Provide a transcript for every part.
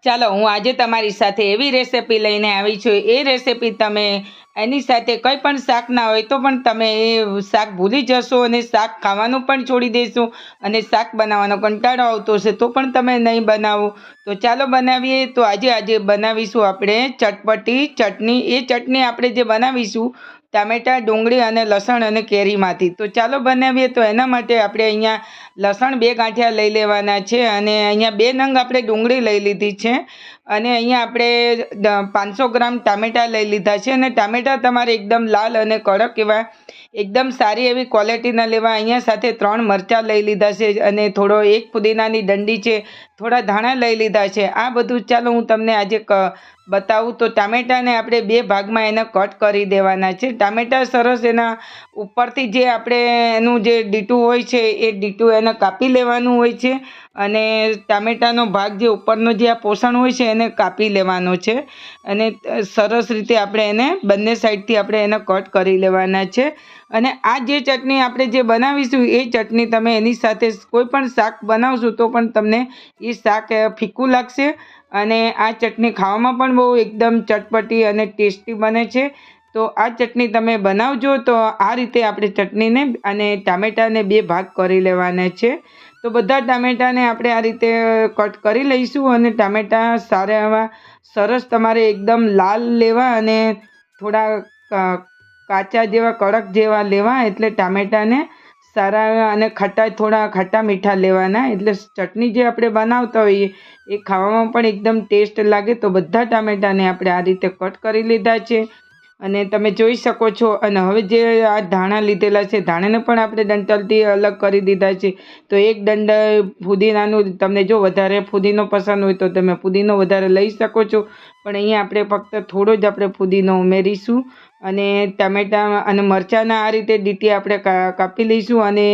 ચાલો હું આજે તમારી સાથે એવી રેસિપી લઈને આવી છું। એ રેસિપી તમે એની સાથે કંઈ પણ શાક ના હોય તો પણ તમે એ શાક ભૂલી જશો અને શાક ખાવાનું પણ છોડી દેશો અને શાક બનાવવાનો કંટાળો આવતો હશે તો પણ તમે નહીં બનાવો। તો ચાલો બનાવીએ। તો આજે બનાવીશું આપણે ચટપટી ચટણી। એ ચટણી આપણે જે બનાવીશું ટામેટાં, ડુંગળી અને લસણ અને કેરીમાંથી। તો ચાલો બનાવીએ। તો એના માટે આપણે અહીંયા લસણ 2 ગાંઠિયા લઈ લેવાના છે અને અહીંયા 2 નંગ આપણે ડુંગળી લઈ લીધી છે અને અહીંયા આપણે 500 ગ્રામ ટામેટાં લઈ લીધા છે અને ટામેટાં તમારે એકદમ લાલ અને કડક એવા એકદમ સારી એવી ક્વોલિટીના લેવા। અહીંયા સાથે 3 મરચાં લઈ લીધા છે અને થોડો 1 પુદીનાની ડંડી છે, થોડા ધાણા લઈ લીધા છે। આ બધું ચાલો હું તમને આજે બતાવું। તો ટામેટાને આપણે 2 ભાગમાં એને કટ કરી દેવાના છે। ટામેટાં સરસ એના ઉપરથી જે આપણે એનું જે ડીટું હોય છે એ ડીટું એને કાપી લેવાનું હોય છે અને ટામેટાનો ભાગ જે ઉપરનો જે આ પોષણ હોય છે એને કાપી લેવાનો છે અને સરસ રીતે આપણે એને બંને સાઈડથી આપણે એને કટ કરી લેવાના છે। અને આ જે ચટણી આપણે જે બનાવીશું એ ચટણી તમે એની સાથે કોઈ પણ શાક બનાવશો તો પણ તમને એ શાક ફીકું લાગશે અને આ ચટણી ખાવામાં પણ બહુ એકદમ ચટપટી અને ટેસ્ટી બને છે। તો આ ચટણી તમે બનાવજો। તો આ રીતે આપણે ચટણીને અને ટામેટાને 2 ભાગ કરી લેવાના છે। તો બધા ટામેટાને આપણે આ રીતે કટ કરી લઈશું અને ટામેટાં સારા એવા સરસ તમારે એકદમ લાલ લેવા અને થોડા કાચા જેવા કડક જેવા લેવા। એટલે ટામેટાને સારા અને થોડા ખાટા મીઠા લેવાના। એટલે ચટણી જે આપણે બનાવતા હોઈએ એ ખાવામાં પણ એકદમ ટેસ્ટ લાગે। તો બધા ટામેટાને આપણે આ રીતે કટ કરી લીધા છે અને તમે જોઈ શકો છો। અને હવે જે આ ધાણા લીધેલા છે ધાણાને પણ આપણે ડંઠલથી અલગ કરી દીધા છે। તો 1 ડંડા ફુદીનાનું, તમને જો વધારે ફુદીનો પસંદ હોય તો તમે ફુદીનો વધારે લઈ શકો છો, પણ અહીંયા આપણે ફક્ત થોડો જ આપણે ફુદીનો ઉમેરીશું અને ટામેટાં અને મરચાંના આ રીતે ડીટી આપણે કાપી લઈશું અને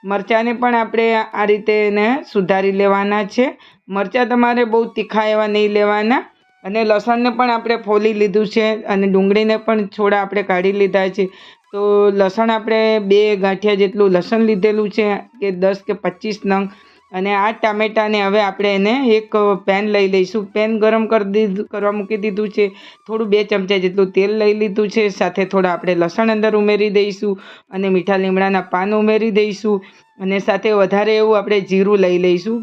મરચાંને પણ આપણે આ રીતે એને સુધારી લેવાના છે। મરચાં તમારે બહુ તીખા એવા નહીં લેવાના અને લસણને પણ આપણે ફોલી લીધું છે અને ડુંગળીને પણ છોડા આપણે કાઢી લીધા છે। તો લસણ આપણે 2 ગાંઠિયા જેટલું લસણ લીધેલું છે કે 10 કે 25 નંગ અને આ ટામેટાને હવે આપણે એને એક પેન લઈ લઈશું। પેન ગરમ કરવા મૂકી દીધું છે, થોડું 2 ચમચા જેટલું તેલ લઈ લીધું છે, સાથે થોડા આપણે લસણ અંદર ઉમેરી દઈશું અને મીઠા લીમડાના પાન ઉમેરી દઈશું અને સાથે વધારે એવું આપણે જીરું લઈ લઈશું,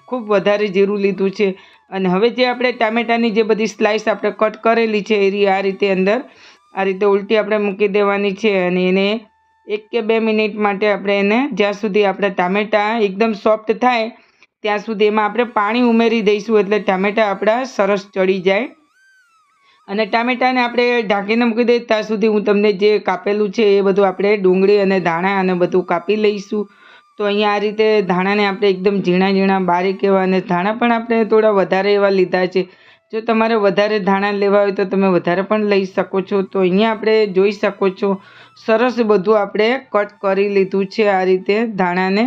ખૂબ વધારે જીરું લીધું છે। અને હવે જે આપણે ટામેટાની જે બધી સ્લાઇસ આપણે કટ કરેલી છે એ આ રીતે અંદર આ રીતે ઉલટી આપણે મૂકી દેવાની છે અને એને 1 કે 2 મિનિટ માટે આપણે એને જ્યાં સુધી આપણા ટામેટાં એકદમ સોફ્ટ થાય ત્યાં સુધી એમાં આપણે પાણી ઉમેરી દઈશું એટલે ટામેટાં આપણા સરસ ચડી જાય। અને ટામેટાને આપણે ઢાંકીને મૂકી દઈએ ત્યાં સુધી હું તમને જે કાપેલું છે એ બધું આપણે ડુંગળી અને ધાણા અને બધું કાપી લઈશું। તો અહીંયા આ રીતે ધાણાને આપણે એકદમ ઝીણા બારીક એવા અને ધાણા પણ આપણે થોડા વધારે એવા લીધા છે। જો તમારે વધારે ધાણા લેવા હોય તો તમે વધારે પણ લઈ શકો છો। તો અહીંયા આપણે જોઈ શકો છો સરસ બધું આપણે કટ કરી લીધું છે। આ રીતે ધાણાને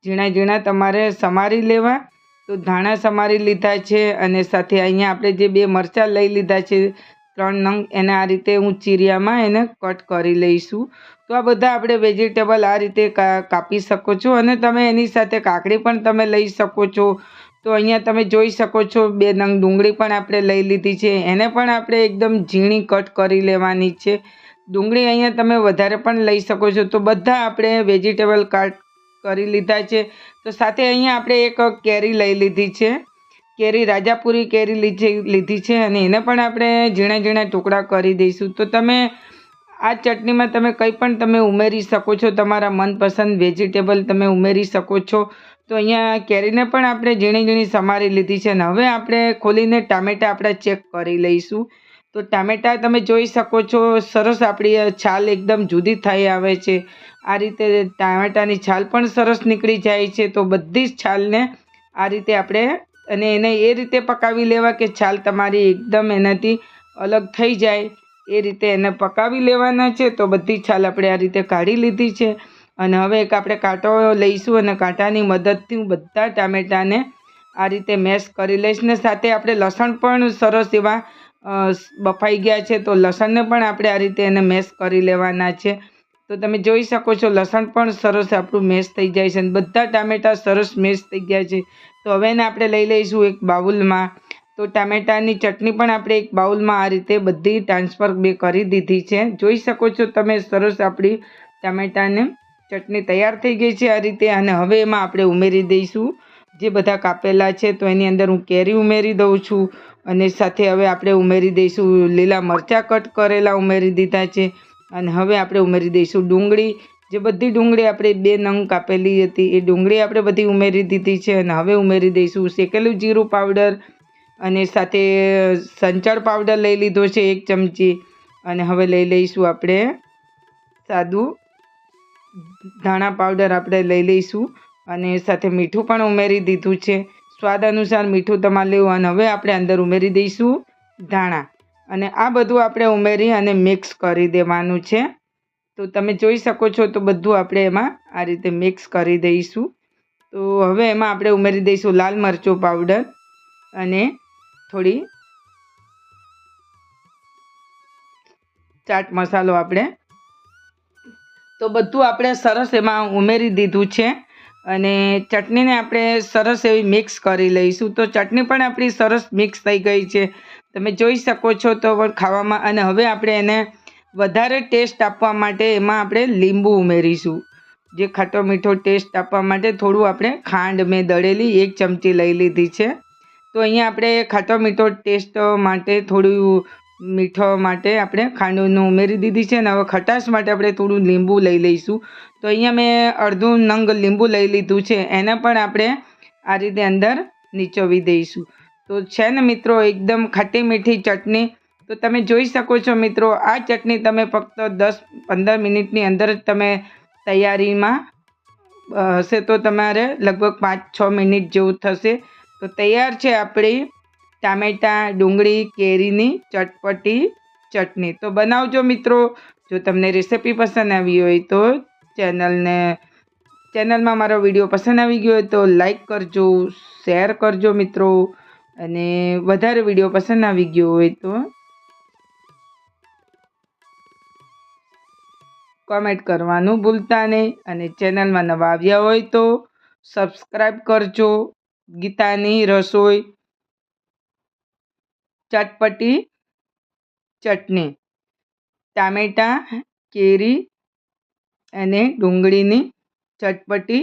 ઝીણા તમારે સમારી લેવા। તો ધાણા સમારી લીધા છે અને સાથે અહીંયા આપણે જે 2 મરચાં લઈ લીધા છે 3 નંગ એને આ રીતે હું ચીરિયામાં એને કટ કરી લઈશું। તો આ બધા આપણે વેજીટેબલ આ રીતે કાપી શકો છો અને તમે એની સાથે કાકડી પણ તમે લઈ શકો છો। તો અહીંયા તમે જોઈ શકો છો 2 નંગ ડુંગળી પણ આપણે લઈ લીધી છે, એને પણ આપણે એકદમ ઝીણી કટ કરી લેવાની છે। ડુંગળી અહીંયા તમે વધારે પણ લઈ શકો છો। તો બધા આપણે વેજીટેબલ કટ કરી લીધા છે। તો સાથે અહીંયા આપણે એક કેરી લઈ લીધી છે, કેરી રાજાપુરી કેરી લીધી છે અને એને પણ આપણે ઝીણા ટુકડા કરી દઈશું। તો તમે આ ચટણીમાં તમે કંઈ પણ તમે ઉમેરી શકો છો, તમારા મનપસંદ વેજીટેબલ તમે ઉમેરી શકો છો। તો અહીંયા કેરીને પણ આપણે ઝીણી સમારી લીધી છે અને હવે આપણે ખોલીને ટામેટાં આપણે ચેક કરી લઈશું। તો ટામેટાં તમે જોઈ શકો છો સરસ આપણી છાલ એકદમ જુદી થઈ આવે છે। આ રીતે ટામેટાની છાલ પણ સરસ નીકળી જાય છે। તો બધી જ છાલને આ રીતે આપણે અને એને એ રીતે પકાવી લેવા કે છાલ તમારી એકદમ એનાથી અલગ થઈ જાય એ રીતે એને પકાવી લેવાના છે। તો બધી છાલ આપણે આ રીતે કાઢી લીધી છે અને હવે એક આપણે કાંટો લઈશું અને કાંટાની મદદથી હું બધા ટામેટાને આ રીતે મેશ કરી લઈશ ને સાથે આપણે લસણ પણ સરસ એવા બફાઈ ગયા છે। તો લસણને પણ આપણે આ રીતે એને મેશ કરી લેવાના છે। તો તમે જોઈ શકો છો લસણ પણ સરસ આપણું મેશ થઈ જાય છે અને બધા ટામેટાં સરસ મેશ થઈ ગયા છે। તો હવે એને આપણે લઈ લઈશું એક બાઉલમાં તો ટામેટાની ચટણી પણ આપણે એક બાઉલમાં આ રીતે બધી ટ્રાન્સફર મેં કરી દીધી છે. જોઈ શકો છો તમે સરસ આપણી ટામેટાની ચટણી તૈયાર થઈ ગઈ છે આ રીતે. અને હવે એમાં આપણે ઉમેરી દઈશું જે બધા કાપેલા છે. તો એની અંદર હું કેરી ઉમેરી દઉં છું અને સાથે હવે આપણે ઉમેરી દઈશું લીલા મરચાં કટ કરેલા ઉમેરી દીધા છે. અને હવે આપણે ઉમેરી દઈશું ડુંગળી. જે બધી ડુંગળી આપણે 2 નંગ કાપેલી હતી એ ડુંગળી આપણે બધી ઉમેરી દીધી છે. અને હવે ઉમેરી દઈશું શેકેલું જીરું પાવડર અને સાથે સંચળ પાવડર લઈ લીધો છે 1 ચમચી. અને હવે લઈ લઈશું આપણે સાદું ધાણા પાવડર આપણે લઈ લઈશું અને સાથે મીઠું પણ ઉમેરી દીધું છે. સ્વાદ અનુસાર મીઠું તમારે લેવું. અને હવે આપણે અંદર ઉમેરી દઈશું ધાણા અને આ બધું આપણે ઉમેરી અને મિક્સ કરી દેવાનું છે. તો તમે જોઈ શકો છો તો બધું આપણે એમાં આ રીતે મિક્સ કરી દઈશું. તો હવે એમાં આપણે ઉમેરી દઈશું લાલ મરચું પાવડર અને થોડી ચાટ મસાલો આપણે. તો બધું આપણે સરસ એમાં ઉમેરી દીધું છે અને ચટણીને આપણે સરસ એવી મિક્સ કરી લઈશું. તો ચટણી પણ આપણી સરસ મિક્સ થઈ ગઈ છે તમે જોઈ શકો છો તો પણ ખાવામાં. અને હવે આપણે એને વધારે ટેસ્ટ આપવા માટે એમાં આપણે લીંબુ ઉમેરીશું. જે ખાટો મીઠો ટેસ્ટ આપવા માટે થોડું આપણે ખાંડ મેં દળેલી 1 ચમચી લઈ લીધી છે. તો અહીંયા આપણે ખાટો મીઠો ટેસ્ટ માટે થોડું મીઠો માટે આપણે ખાંડનું ઉમેરી દીધી છે. અને હવે ખટાશ માટે આપણે થોડું લીંબુ લઈ લઈશું. તો અહીંયા મેં અડધું નંગ લીંબુ લઈ લીધું છે. એને પણ આપણે આ રીતે અંદર નીચોવી દઈશું. તો છે ને મિત્રો એકદમ ખાટી મીઠી ચટણી. તો તમે જોઈ શકો છો મિત્રો આ ચટણી તમે ફક્ત 10-15 મિનિટની અંદર જ તમે તૈયારીમાં હશે તો તમારે લગભગ 5-6 મિનિટ જેવું થશે. તો તૈયાર છે આપણી ટામેટાં ડુંગળી કેરીની ચટપટી ચટણી. તો બનાવજો મિત્રો. જો તમને રેસિપી પસંદ આવી હોય તો ચેનલમાં મારો વિડીયો પસંદ આવી ગયો હોય તો લાઈક કરજો, શેર કરજો મિત્રો. અને વધારે વિડીયો પસંદ આવી ગયો હોય તો કોમેન્ટ કરવાનું ભૂલતા નહીં. અને ચેનલમાં નવા આવ્યા હોય તો સબસ્ક્રાઈબ કરજો. ગીતાની રસોઈ ચટપટી ચટણી ટામેટાં કેરી અને ડુંગળીની ચટપટી